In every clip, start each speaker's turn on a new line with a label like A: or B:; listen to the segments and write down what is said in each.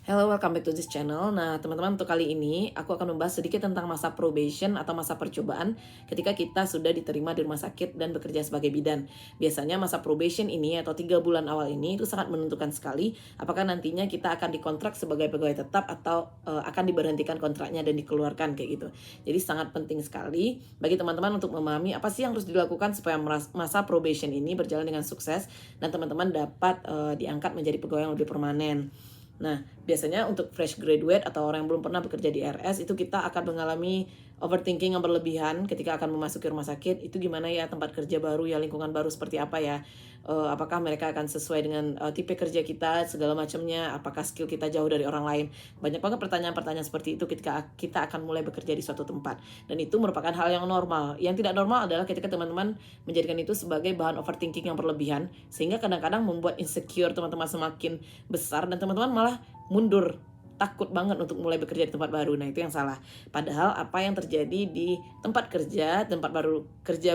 A: Hello, welcome back to this channel. Nah, teman-teman, untuk kali ini aku akan membahas sedikit tentang masa probation atau masa percobaan ketika kita sudah diterima di rumah sakit dan bekerja sebagai bidan. Biasanya masa probation ini atau 3 bulan awal ini itu sangat menentukan sekali apakah nantinya kita akan dikontrak sebagai pegawai tetap atau akan diberhentikan kontraknya dan dikeluarkan kayak gitu. Jadi sangat penting sekali bagi teman-teman untuk memahami apa sih yang harus dilakukan supaya masa probation ini berjalan dengan sukses dan teman-teman dapat diangkat menjadi pegawai yang lebih permanen. Nah, biasanya untuk fresh graduate atau orang yang belum pernah bekerja di RS itu kita akan mengalami overthinking yang berlebihan ketika akan memasuki rumah sakit. Itu gimana ya tempat kerja baru ya, lingkungan baru seperti apa ya? Apakah mereka akan sesuai dengan tipe kerja kita segala macamnya? Apakah skill kita jauh dari orang lain? Banyak banget pertanyaan-pertanyaan seperti itu ketika kita akan mulai bekerja di suatu tempat. Dan itu merupakan hal yang normal. Yang tidak normal adalah ketika teman-teman menjadikan itu sebagai bahan overthinking yang berlebihan sehingga kadang-kadang membuat insecure teman-teman semakin besar dan teman-teman malah mundur, takut banget untuk mulai bekerja di tempat baru. Nah, itu yang salah. Padahal apa yang terjadi di tempat kerja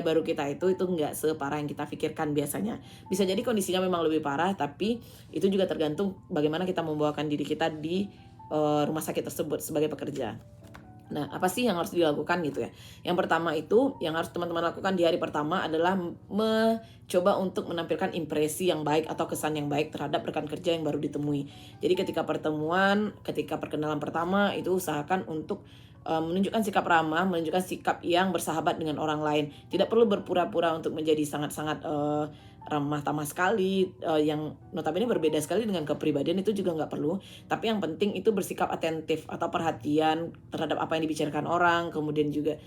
A: baru kita itu nggak separah yang kita pikirkan biasanya. Bisa jadi kondisinya memang lebih parah, tapi itu juga tergantung bagaimana kita membawakan diri kita di rumah sakit tersebut sebagai pekerja. Nah, apa sih yang harus dilakukan gitu ya? Yang pertama itu, yang harus teman-teman lakukan di hari pertama adalah mencoba untuk menampilkan impresi yang baik atau kesan yang baik terhadap rekan kerja yang baru ditemui. Jadi ketika perkenalan pertama itu usahakan untuk menunjukkan sikap ramah, menunjukkan sikap yang bersahabat dengan orang lain. Tidak perlu berpura-pura untuk menjadi sangat-sangat ramah tamah sekali, yang notabene berbeda sekali dengan kepribadian itu juga nggak perlu. Tapi yang penting itu bersikap atentif atau perhatian terhadap apa yang dibicarakan orang, kemudian juga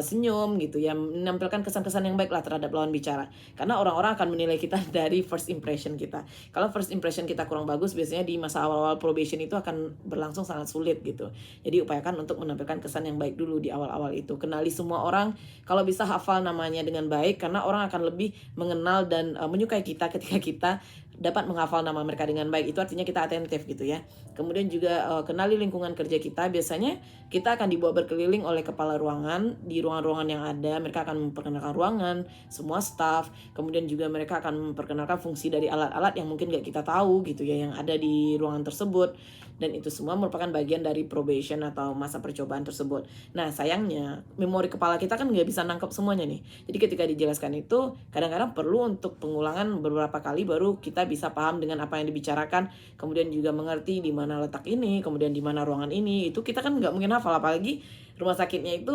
A: senyum gitu ya, menampilkan kesan-kesan yang baik lah terhadap lawan bicara. Karena orang-orang akan menilai kita dari first impression kita. Kalau first impression kita kurang bagus, biasanya di masa awal-awal probation itu akan berlangsung sangat sulit gitu. Jadi upayakan untuk menampilkan kesan yang baik dulu di awal-awal itu. Kenali semua orang, kalau bisa hafal namanya dengan baik, karena orang akan lebih mengenal dan menyukai kita ketika kita dapat menghafal nama mereka dengan baik. Itu artinya kita atentif gitu ya. Kemudian juga kenali lingkungan kerja kita. Biasanya kita akan dibawa berkeliling oleh kepala ruangan di ruangan-ruangan yang ada. Mereka akan memperkenalkan ruangan, semua staff. Kemudian juga mereka akan memperkenalkan fungsi dari alat-alat yang mungkin gak kita tahu gitu ya, yang ada di ruangan tersebut. Dan itu semua merupakan bagian dari probation atau masa percobaan tersebut. Nah, sayangnya memori kepala kita kan gak bisa nangkep semuanya nih. Jadi ketika dijelaskan itu kadang-kadang perlu untuk pengulangan beberapa kali baru kita bisa paham dengan apa yang dibicarakan, kemudian juga mengerti di mana letak ini, kemudian di mana ruangan ini. Itu kita kan nggak mungkin hafal, apalagi rumah sakitnya itu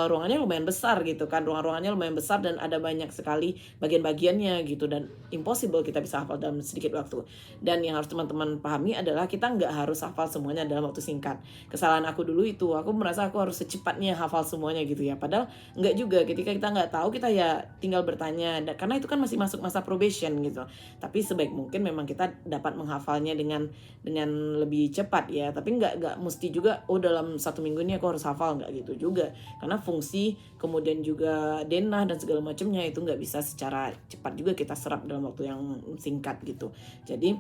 A: ruangannya lumayan besar gitu kan, ruangannya lumayan besar dan ada banyak sekali bagian-bagiannya gitu, dan impossible kita bisa hafal dalam sedikit waktu. Dan yang harus teman-teman pahami adalah kita nggak harus hafal semuanya dalam waktu singkat. Kesalahan aku dulu itu, aku merasa aku harus secepatnya hafal semuanya gitu ya, padahal nggak juga. Ketika kita nggak tahu, kita ya tinggal bertanya, karena itu kan masih masuk masa probation gitu. Tapi sebaik mungkin memang kita dapat menghafalnya dengan lebih cepat ya. Tapi nggak mesti juga dalam 1 minggu ini aku harus hafal, nggak gitu juga. Karena fungsi kemudian juga denah dan segala macamnya itu nggak bisa secara cepat juga kita serap dalam waktu yang singkat gitu. Jadi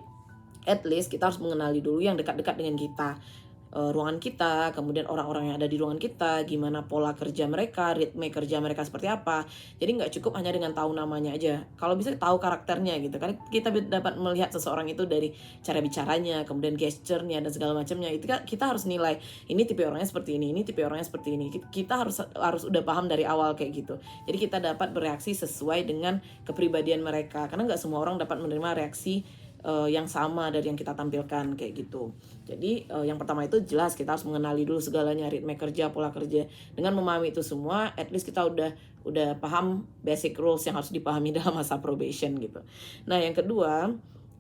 A: at least kita harus mengenali dulu yang dekat-dekat dengan kita, ruangan kita, kemudian orang-orang yang ada di ruangan kita, gimana pola kerja mereka, ritme kerja mereka seperti apa. Jadi nggak cukup hanya dengan tahu namanya aja. Kalau bisa tahu karakternya gitu kan, kita dapat melihat seseorang itu dari cara bicaranya, kemudian gesturnya dan segala macamnya. Itu kita harus nilai, ini tipe orangnya seperti ini tipe orangnya seperti ini. Kita harus udah paham dari awal kayak gitu. Jadi kita dapat bereaksi sesuai dengan kepribadian mereka, karena nggak semua orang dapat menerima reaksi yang sama dari yang kita tampilkan kayak gitu. Jadi yang pertama itu jelas kita harus mengenali dulu segalanya, ritme kerja, pola kerja. Dengan memahami itu semua, at least kita udah paham basic rules yang harus dipahami dalam masa probation gitu. Nah, yang kedua,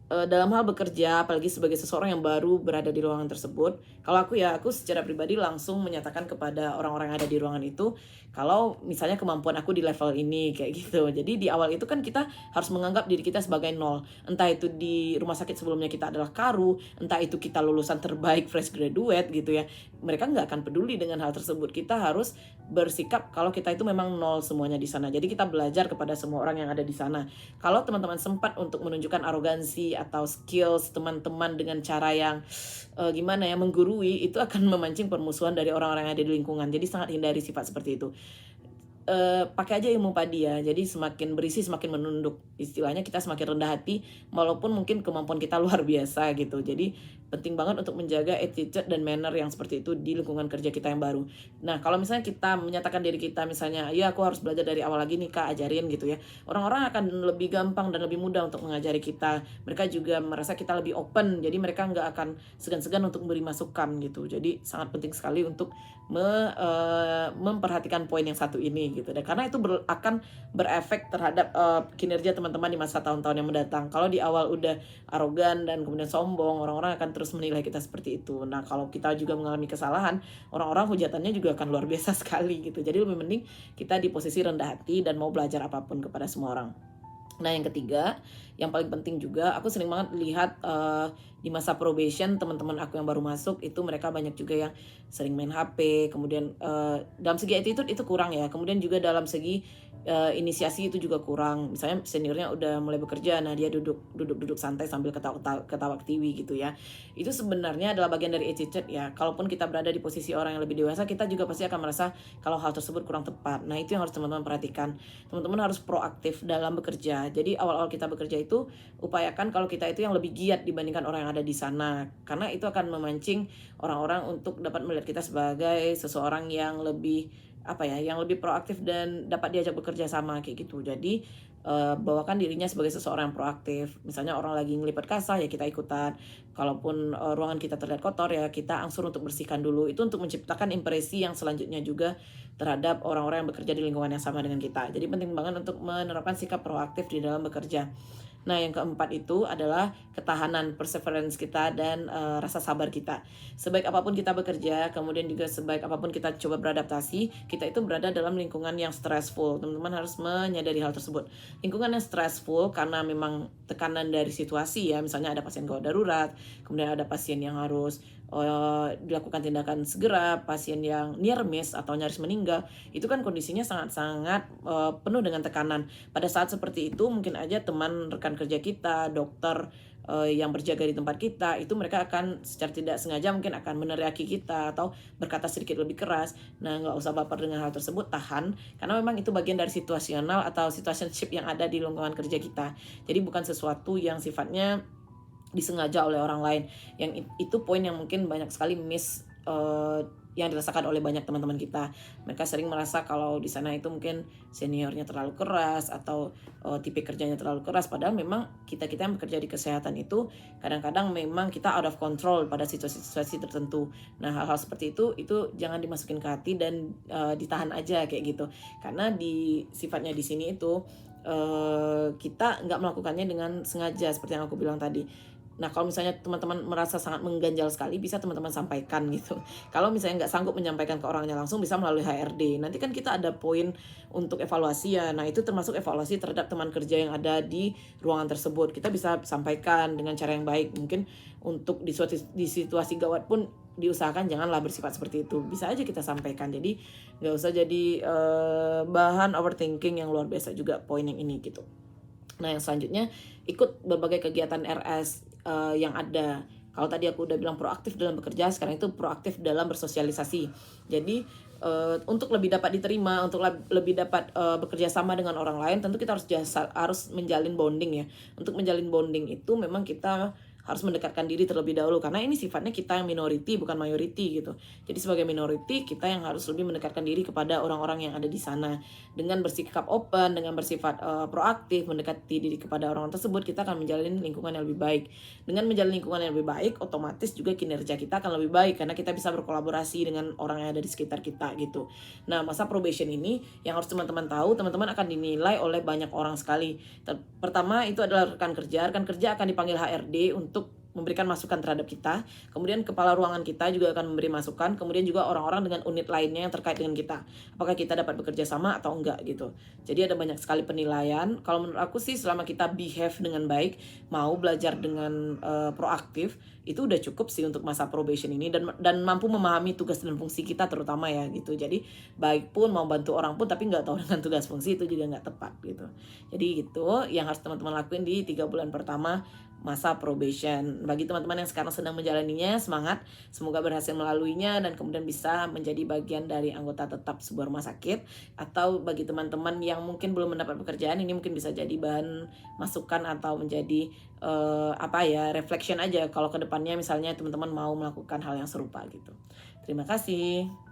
A: dalam hal bekerja, apalagi sebagai seseorang yang baru berada di ruangan tersebut, kalau aku secara pribadi langsung menyatakan kepada orang-orang yang ada di ruangan itu, kalau misalnya kemampuan aku di level ini kayak gitu. Jadi di awal itu kan kita harus menganggap diri kita sebagai nol. Entah itu di rumah sakit sebelumnya kita adalah karu, entah itu kita lulusan terbaik fresh graduate gitu ya. Mereka nggak akan peduli dengan hal tersebut. Kita harus bersikap kalau kita itu memang nol semuanya di sana. Jadi kita belajar kepada semua orang yang ada di sana. Kalau teman-teman sempat untuk menunjukkan arogansi atau skills teman-teman dengan cara yang gimana ya, menggurui, itu akan memancing permusuhan dari orang-orang yang ada di lingkungan. Jadi sangat hindari sifat seperti itu. Pakai aja ilmu padi ya. Jadi semakin berisi semakin menunduk. Istilahnya kita semakin rendah hati walaupun mungkin kemampuan kita luar biasa gitu. Jadi penting banget untuk menjaga attitude dan manner yang seperti itu di lingkungan kerja kita yang baru. Nah, kalau misalnya kita menyatakan diri kita misalnya, ya aku harus belajar dari awal lagi nih Kak, ajarin gitu ya. Orang-orang akan lebih gampang dan lebih mudah untuk mengajari kita. Mereka juga merasa kita lebih open, jadi mereka nggak akan segan-segan untuk memberi masukan gitu. Jadi sangat penting sekali untuk memperhatikan poin yang satu ini gitu. Dan karena itu akan berefek terhadap kinerja teman-teman di masa tahun-tahun yang mendatang. Kalau di awal udah arogan dan kemudian sombong, orang-orang akan terus menilai kita seperti itu. Nah, kalau kita juga mengalami kesalahan, orang-orang hujatannya juga akan luar biasa sekali gitu. Jadi lebih mending kita di posisi rendah hati dan mau belajar apapun kepada semua orang. Nah, yang ketiga, yang paling penting juga, aku sering banget lihat di masa probation teman-teman aku yang baru masuk itu mereka banyak juga yang sering main HP, kemudian dalam segi attitude itu kurang ya, kemudian juga dalam segi inisiasi itu juga kurang. Misalnya seniornya udah mulai bekerja, nah dia duduk santai sambil ketawa TV gitu ya. Itu sebenarnya adalah bagian dari attitude ya. Kalaupun kita berada di posisi orang yang lebih dewasa, kita juga pasti akan merasa kalau hal tersebut kurang tepat. Nah, itu yang harus teman-teman perhatikan. Teman-teman harus proaktif dalam bekerja. Jadi awal-awal kita bekerja itu upayakan kalau kita itu yang lebih giat dibandingkan orang yang ada di sana. Karena itu akan memancing orang-orang untuk dapat melihat kita sebagai seseorang yang lebih yang lebih proaktif dan dapat diajak bekerja sama kayak gitu. Jadi bawakan dirinya sebagai seseorang yang proaktif. Misalnya orang lagi ngelipat kasa ya kita ikutan. Kalaupun ruangan kita terlihat kotor ya kita angsur untuk bersihkan dulu. Itu untuk menciptakan impresi yang selanjutnya juga terhadap orang-orang yang bekerja di lingkungan yang sama dengan kita. Jadi penting banget untuk menerapkan sikap proaktif di dalam bekerja. Nah, yang keempat itu adalah ketahanan, perseverance kita dan rasa sabar kita. Sebaik apapun kita bekerja, kemudian juga sebaik apapun kita coba beradaptasi, kita itu berada dalam lingkungan yang stressful. Teman-teman harus menyadari hal tersebut. Lingkungan yang stressful karena memang tekanan dari situasi ya, misalnya ada pasien gawat darurat, kemudian ada pasien yang harus dilakukan tindakan segera, pasien yang near miss atau nyaris meninggal, itu kan kondisinya sangat-sangat penuh dengan tekanan. Pada saat seperti itu mungkin aja teman rekan kerja kita, dokter yang berjaga di tempat kita, itu mereka akan secara tidak sengaja mungkin akan meneriaki kita atau berkata sedikit lebih keras. Nah, nggak usah baper dengan hal tersebut, tahan, karena memang itu bagian dari situasional atau situationship yang ada di lingkungan kerja kita. Jadi bukan sesuatu yang sifatnya disengaja oleh orang lain. Yang itu poin yang mungkin banyak sekali yang dirasakan oleh banyak teman-teman kita. Mereka sering merasa kalau di sana itu mungkin seniornya terlalu keras atau tipe kerjanya terlalu keras, padahal memang kita yang bekerja di kesehatan itu kadang-kadang memang kita out of control pada situasi-situasi tertentu. Nah, hal-hal seperti itu jangan dimasukin ke hati dan ditahan aja kayak gitu. Karena sifatnya di sini itu kita nggak melakukannya dengan sengaja seperti yang aku bilang tadi. Nah, kalau misalnya teman-teman merasa sangat mengganjal sekali, bisa teman-teman sampaikan gitu. Kalau misalnya nggak sanggup menyampaikan ke orangnya langsung, bisa melalui HRD. Nanti kan kita ada poin untuk evaluasi ya. Nah, itu termasuk evaluasi terhadap teman kerja yang ada di ruangan tersebut. Kita bisa sampaikan dengan cara yang baik. Mungkin untuk di situasi gawat pun diusahakan janganlah bersifat seperti itu. Bisa aja kita sampaikan. Jadi nggak usah jadi bahan overthinking yang luar biasa juga poin yang ini gitu. Nah, yang selanjutnya ikut berbagai kegiatan RS yang ada. Kalau tadi aku udah bilang proaktif dalam bekerja, sekarang itu proaktif dalam bersosialisasi. Jadi untuk lebih dapat diterima, untuk lebih dapat bekerja sama dengan orang lain, tentu kita harus menjalin bonding ya. Untuk menjalin bonding itu memang kita harus mendekatkan diri terlebih dahulu, karena ini sifatnya kita yang minority bukan mayority gitu. Jadi sebagai minority kita yang harus lebih mendekatkan diri kepada orang-orang yang ada di sana dengan bersikap open, dengan bersifat proaktif, mendekati diri kepada orang tersebut, kita akan menjalin lingkungan yang lebih baik. Dengan menjalin lingkungan yang lebih baik, otomatis juga kinerja kita akan lebih baik karena kita bisa berkolaborasi dengan orang yang ada di sekitar kita gitu. Nah, masa probation ini yang harus teman-teman tahu, teman-teman akan dinilai oleh banyak orang sekali. Pertama itu adalah rekan kerja akan dipanggil HRD untuk memberikan masukan terhadap kita. Kemudian kepala ruangan kita juga akan memberi masukan. Kemudian juga orang-orang dengan unit lainnya yang terkait dengan kita. Apakah kita dapat bekerja sama atau enggak gitu. Jadi ada banyak sekali penilaian. Kalau menurut aku sih selama kita behave dengan baik, mau belajar dengan proaktif, itu udah cukup sih untuk masa probation ini dan mampu memahami tugas dan fungsi kita terutama ya gitu. Jadi baik pun mau bantu orang pun tapi nggak tahu dengan tugas fungsi itu juga nggak tepat gitu. Jadi gitu yang harus teman-teman lakuin di 3 bulan pertama masa probation. Bagi teman-teman yang sekarang sedang menjalaninya, semangat, semoga berhasil melaluinya dan kemudian bisa menjadi bagian dari anggota tetap sebuah rumah sakit. Atau bagi teman-teman yang mungkin belum mendapat pekerjaan, ini mungkin bisa jadi bahan masukan atau menjadi reflection aja kalau kedepannya misalnya teman-teman mau melakukan hal yang serupa gitu. Terima kasih.